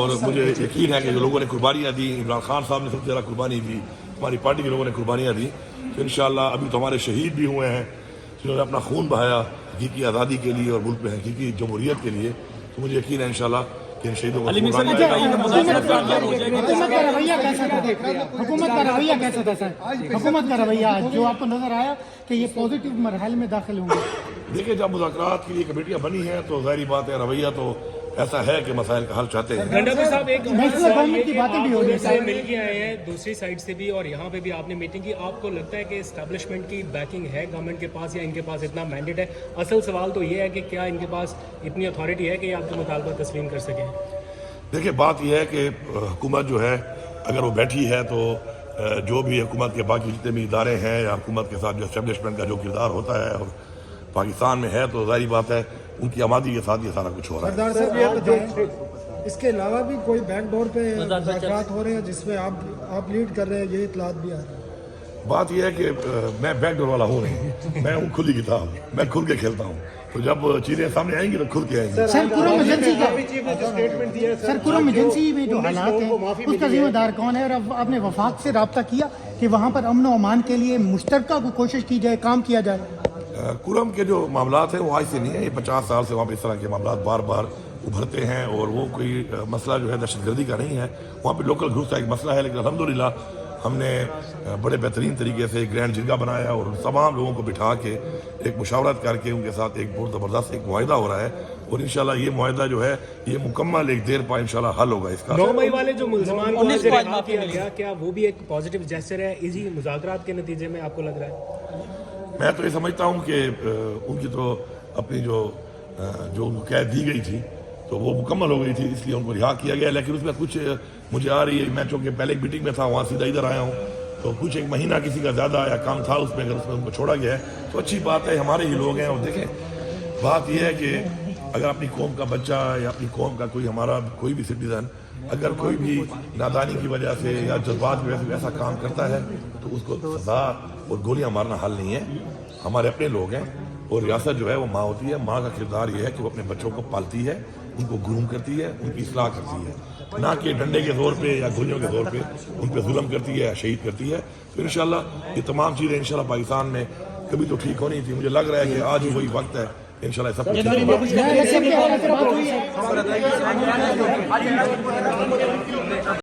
اور مجھے یقین ہے کہ جو لوگوں نے قربانیاں دی، عمران خان صاحب نے سب سے زیادہ قربانی دی، ہماری پارٹی کے لوگوں نے قربانیاں دی، تو انشاءاللہ ابھی تو ہمارے شہید بھی ہوئے ہیں جنہوں نے اپنا خون بہایا حقیقی آزادی کے لیے اور ملک میں حقیقی جمہوریت کے لیے، تو مجھے یقین ہے انشاءاللہ کہ ان شہیدوں کو حکومت کا رویہ کیسا تھا؟ حکومت کا رویہ کیسا تھا سر؟ حکومت کا رویہ جو آپ کو نظر آیا کہ یہ پازیٹیو مرحلے میں داخل ہوں گے؟ دیکھیں جب مذاکرات کے لیے کمیٹیاں بنی ہیں تو ظاہری بات ہے رویہ تو ایسا ہے کہ مسائل کا حل چاہتے ہیں۔ گنڈا صاحب ایک گورنمنٹ کی باتیں بھی ہو رہی ہیں، مل کے آئے ہیں دوسری سائڈ سے بھی اور یہاں پہ بھی آپ نے میٹنگ کی، آپ کو لگتا ہے کہ اسٹیبلشمنٹ کی بیکنگ ہے گورنمنٹ کے پاس یا ان کے پاس اتنا مینڈیٹ ہے؟ اصل سوال تو یہ ہے کہ کیا ان کے پاس اتنی اتھارٹی ہے کہ یہ آپ کے مطالبہ تسلیم کر سکیں؟ دیکھیں بات یہ ہے کہ حکومت جو ہے اگر وہ بیٹھی ہے تو جو بھی حکومت کے باقی جتنے بھی ادارے ہیں یا حکومت کے ساتھ جو اسٹیبلشمنٹ کا جو کردار ہوتا ہے اور پاکستان میں ہے تو ظاہری بات ہے ان کی آمادی کے ساتھ یہ سارا کچھ ہو رہا ہے۔ سردار صاحب یہ بتائیں اس کے علاوہ بھی کوئی بیک ڈور پہ مذاکرات ہو رہے ہیں جس میں آپ لیڈ کر رہے ہیں، یہ اطلاعات بھی آ رہی ہیں؟ بات یہ ہے کہ میں بیک ڈور والا ہوں نہیں، میں ہوں کھلی کتاب، میں کھل کے کھیلتا ہوں، تو جب چیزیں سامنے آئیں گی تو کھل کے آئیں گی۔ سر کرم ایجنسی میں جو حالات ہیں اس کا ذمہ دار کون ہے، اور آپ نے وفاق سے رابطہ کیا کہ وہاں پر امن و امان کے لیے مشترکہ کوشش کی جائے، کام کیا جائے؟ کرم کے جو معاملات ہیں وہ آج سے نہیں ہیں، یہ 50 سال سے وہاں پہ اس طرح کے معاملات بار بار ابھرتے ہیں، اور وہ کوئی مسئلہ جو ہے دہشت گردی کا نہیں ہے، وہاں پہ لوکل گروپس کا ایک مسئلہ ہے، لیکن الحمدللہ ہم نے بڑے بہترین طریقے سے ایک گرینڈ جرگہ بنایا اور تمام لوگوں کو بٹھا کے ایک مشاورت کر کے ان کے ساتھ ایک بہت زبردست ایک معاہدہ ہو رہا ہے، اور انشاءاللہ یہ معاہدہ جو ہے یہ مکمل ایک دیر پا انشاءاللہ حل ہوگا اس کا۔ 9 مئی والے جو ملزمان کو رہا کیا گیا، کیا وہ بھی ایک پازیٹیو جیسچر ہے اسی مذاکرات کے نتیجے میں آپ کو لگ رہا ہے؟ میں تو یہ سمجھتا ہوں کہ ان کی تو اپنی جو ان کو قید دی گئی تھی تو وہ مکمل ہو گئی تھی، اس لیے ان کو رہا کیا گیا، لیکن اس میں کچھ مجھے آ رہی ہے، میں چونکہ پہلے ایک میٹنگ میں تھا وہاں سیدھا ادھر آیا ہوں، تو کچھ ایک مہینہ کسی کا زیادہ یا کام تھا اس میں، اگر اس میں ان کو چھوڑا گیا ہے تو اچھی بات ہے، ہمارے ہی لوگ ہیں۔ اور دیکھیں بات یہ ہے کہ اگر اپنی قوم کا بچہ یا اپنی قوم کا کوئی ہمارا کوئی بھی سٹیزن اگر کوئی بھی نادانی کی وجہ سے یا جذبات کی وجہ سے ایسا کام کرتا ہے تو اس کو سزا اور گولیاں مارنا حل نہیں ہے، ہمارے اپنے لوگ ہیں، اور ریاست جو ہے وہ ماں ہوتی ہے، ماں کا کردار یہ ہے کہ وہ اپنے بچوں کو پالتی ہے، ان کو گروم کرتی ہے، ان کی اصلاح کرتی ہے، نہ کہ ڈنڈے کے زور پہ یا گولیوں کے زور پہ ان پہ ظلم کرتی ہے یا شہید کرتی ہے۔ تو انشاءاللہ یہ تمام چیزیں انشاءاللہ پاکستان میں کبھی تو ٹھیک ہونی تھی، مجھے لگ رہا ہے کہ آج وہی وقت ہے انشاءاللہ سب کچھ